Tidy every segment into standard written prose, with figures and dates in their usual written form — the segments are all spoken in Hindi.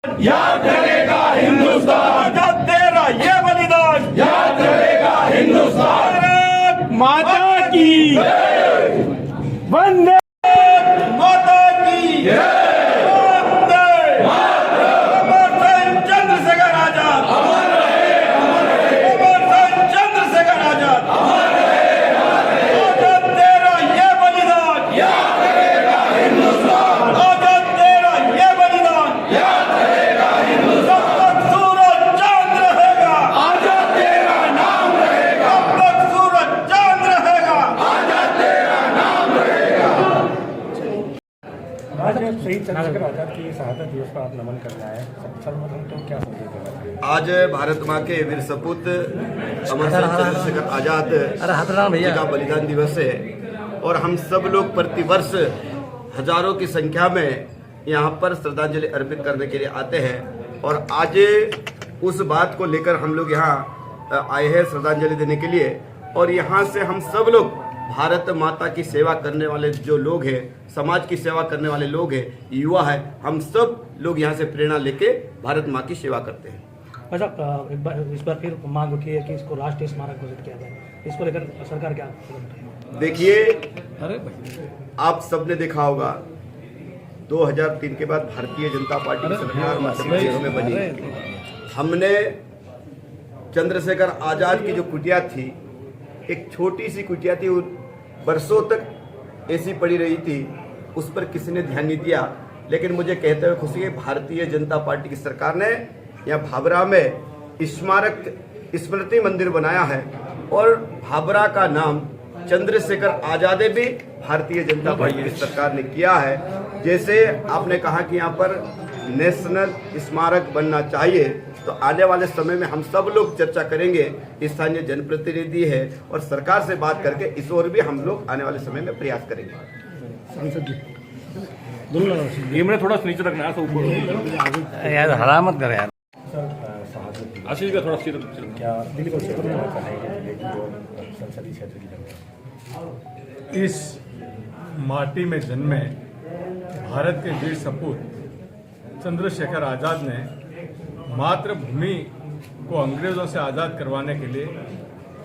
याद करेगा हिंदुस्तान, जब तेरा ये बलिदान, याद करेगा हिंदुस्तान। भारत माता की वंदे माता की वंदे मातरम। चंद्रशेखर आजाद अमर रहे, अमर रहे। चंद्रशेखर आजाद अमर रहे, अमर रहे। जब तेरा ये बलिदान, याद करेगा हिंदुस्तान, जब तेरा ये बलिदान, याद करेगा हिंदुस्तान। जब तक सूरज चांद रहेगा, आजाद तेरा नाम रहेगा, जब तक सूरज चांद रहेगा। आजाद तेरा नाम रहेगा। आज शहीद चंद्रशेखर आजाद की शहादत दिवस पर आप नमन करने आए, सर्वप्रथम तो क्या संदेश देना चाहिए? आज भारत माँ के वीर सपूत अमर शहीद चंद्रशेखर आजाद जी का बलिदान दिवस है और हम सब लोग प्रतिवर्ष हजारों की संख्या में यहाँ पर श्रद्धांजलि अर्पित करने के लिए आते हैं और आज उस बात को लेकर हम लोग यहाँ आए हैं श्रद्धांजलि देने के लिए। और यहाँ से हम सब लोग भारत माता की सेवा करने वाले जो लोग हैं, समाज की सेवा करने वाले लोग हैं, युवा है, हम सब लोग यहाँ से प्रेरणा लेके भारत माँ की सेवा करते हैं। अच्छा, इस बार फिर मांग उठी है कि इसको राष्ट्रीय स्मारक घोषित किया जाए, इसको लेकर सरकार क्या कदम उठाएगी? देखिए, आप सबने देखा होगा 2003 के बाद भारतीय जनता पार्टी की सरकार मध्य प्रदेश में बनी। हमने चंद्रशेखर आजाद की जो कुटिया थी, एक छोटी सी कुटिया थी, बरसों तक ऐसी पड़ी रही थी, उस पर किसी ने ध्यान नहीं दिया। लेकिन मुझे कहते हुए खुशी है, भारतीय जनता पार्टी की सरकार ने यहाँ भाभरा में स्मारक स्मृति मंदिर बनाया है और भाभरा का नाम चंद्रशेखर आजाद भी भारतीय जनता पार्टी की सरकार ने किया है। जैसे आपने कहा कि यहाँ पर नेशनल स्मारक बनना चाहिए, तो आने वाले समय में हम सब लोग चर्चा करेंगे, स्थानीय जनप्रतिनिधि है और सरकार से बात करके इस ओर भी हम लोग आने वाले समय में प्रयास करेंगे। सांसद जी, ये मैंने थोड़ा नीचे रखना है, ऊपर यार हरा मत कर यार। सर, शहादत दिवस आशीष का थोड़ा सिर क्या दिल्ली को क्षेत्र में चाहेंगे जिले की और संसदीय क्षेत्र की जनता? इस माटी में जन्मे भारत के वीर सपूत चंद्रशेखर आजाद ने मातृभूमि को अंग्रेजों से आज़ाद करवाने के लिए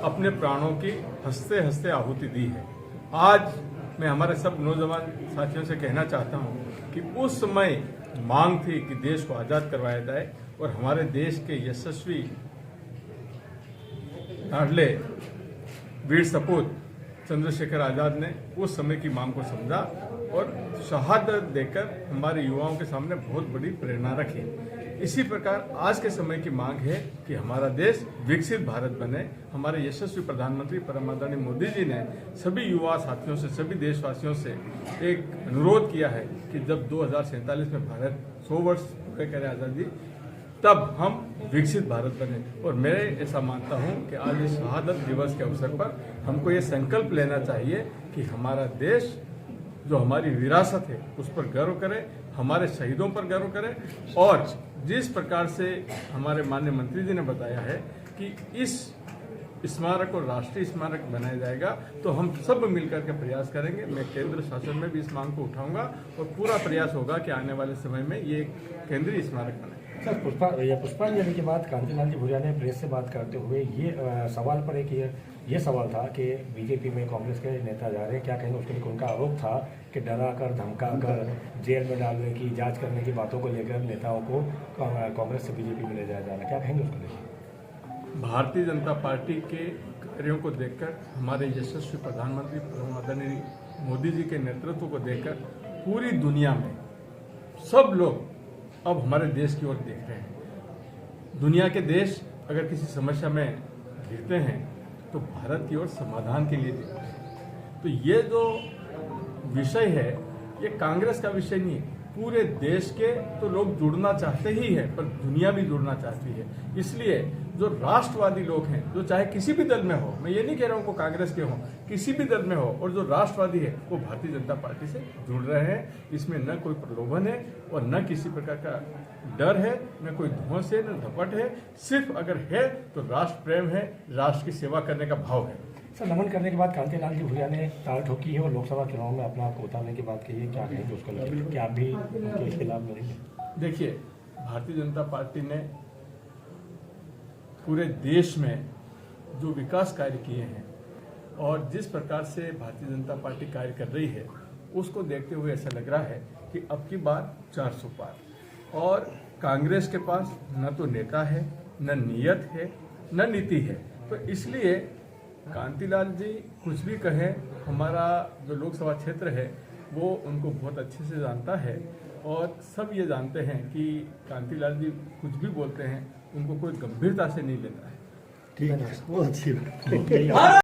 अपने प्राणों की हंसते हंसते आहुति दी है। आज मैं हमारे सब नौजवान साथियों से कहना चाहता हूं कि उस समय मांग थी कि देश को आज़ाद करवाया जाए और हमारे देश के यशस्वी लाडले वीर सपूत चंद्रशेखर आजाद ने उस समय की मांग को समझा और शहादत देकर हमारे युवाओं के सामने बहुत बड़ी प्रेरणा रखी। इसी प्रकार आज के समय की मांग है कि हमारा देश विकसित भारत बने। हमारे यशस्वी प्रधानमंत्री परम आदरणीय मोदी जी ने सभी युवा साथियों से, सभी देशवासियों से एक अनुरोध किया है कि जब 2047 में भारत 100 वर्ष पूरे करे आज़ादी, तब हम विकसित भारत बने। और मैं ऐसा मानता हूं कि आज इस शहादत दिवस के अवसर पर हमको ये संकल्प लेना चाहिए कि हमारा देश जो हमारी विरासत है उस पर गर्व करे, हमारे शहीदों पर गर्व करे और जिस प्रकार से हमारे माननीय मंत्री जी ने बताया है कि इस स्मारक को राष्ट्रीय स्मारक बनाया जाएगा, तो हम सब मिलकर के प्रयास करेंगे। मैं केंद्र शासन में भी इस मांग को उठाऊंगा और पूरा प्रयास होगा कि आने वाले समय में ये केंद्रीय स्मारक बने। सर, पुष्पांजलि के बाद कांतिलाल जी भूरिया ने प्रेस से बात करते हुए ये सवाल पर ये सवाल था कि बीजेपी में कांग्रेस के नेता जा रहे हैं, क्या कहेंगे उसके लिए? उनका आरोप था कि डरा कर धमका कर जेल में डालने की, जांच करने की बातों को लेकर नेताओं को कांग्रेस से बीजेपी में ले जाया जा रहा है, क्या कहेंगे उसके लिए? भारतीय जनता पार्टी के कार्यों को देखकर, हमारे यशस्वी प्रधानमंत्री आदरणीय मोदी जी के नेतृत्व को देखकर पूरी दुनिया में सब लोग अब हमारे देश की ओर देख रहे हैं। दुनिया के देश अगर किसी समस्या में घिरते हैं तो भारत की ओर समाधान के लिए देखते हैं। तो ये जो विषय है ये कांग्रेस का विषय नहीं है, पूरे देश के तो लोग जुड़ना चाहते ही है, पर दुनिया भी जुड़ना चाहती है। इसलिए जो राष्ट्रवादी लोग हैं, जो चाहे किसी भी दल में हो, मैं ये नहीं कह रहा हूँ वो कांग्रेस के हों, किसी भी दल में हो, और जो राष्ट्रवादी है वो भारतीय जनता पार्टी से जुड़ रहे हैं। इसमें न कोई प्रलोभन है और न किसी प्रकार का डर है, न कोई धौंस है, न धपट है। सिर्फ अगर है तो राष्ट्र प्रेम है, राष्ट्र की सेवा करने का भाव है। सर, नमन करने के बाद कांतिलाल जी भूरिया ने ताल ठोकी है और लोकसभा चुनाव में अपना आपको उतारने की बात कही है, क्या कहेंगे उसको लेकर? क्या आप भी उनके खिलाफ लड़ेंगे? देखिए, भारतीय जनता पार्टी ने पूरे देश में जो विकास कार्य किए हैं और जिस प्रकार से भारतीय जनता पार्टी कार्य कर रही है, उसको देखते हुए ऐसा लग रहा है कि अब की बार 400 पार। और कांग्रेस के पास न तो नेता है, न नियत है, न नीति है। तो इसलिए कांतिलाल जी कुछ भी कहें, हमारा जो लोकसभा क्षेत्र है वो उनको बहुत अच्छे से जानता है और सब ये जानते हैं कि कांतिलाल जी कुछ भी बोलते हैं उनको कोई गंभीरता से नहीं लेता है। ठीक है, वो अच्छी बात।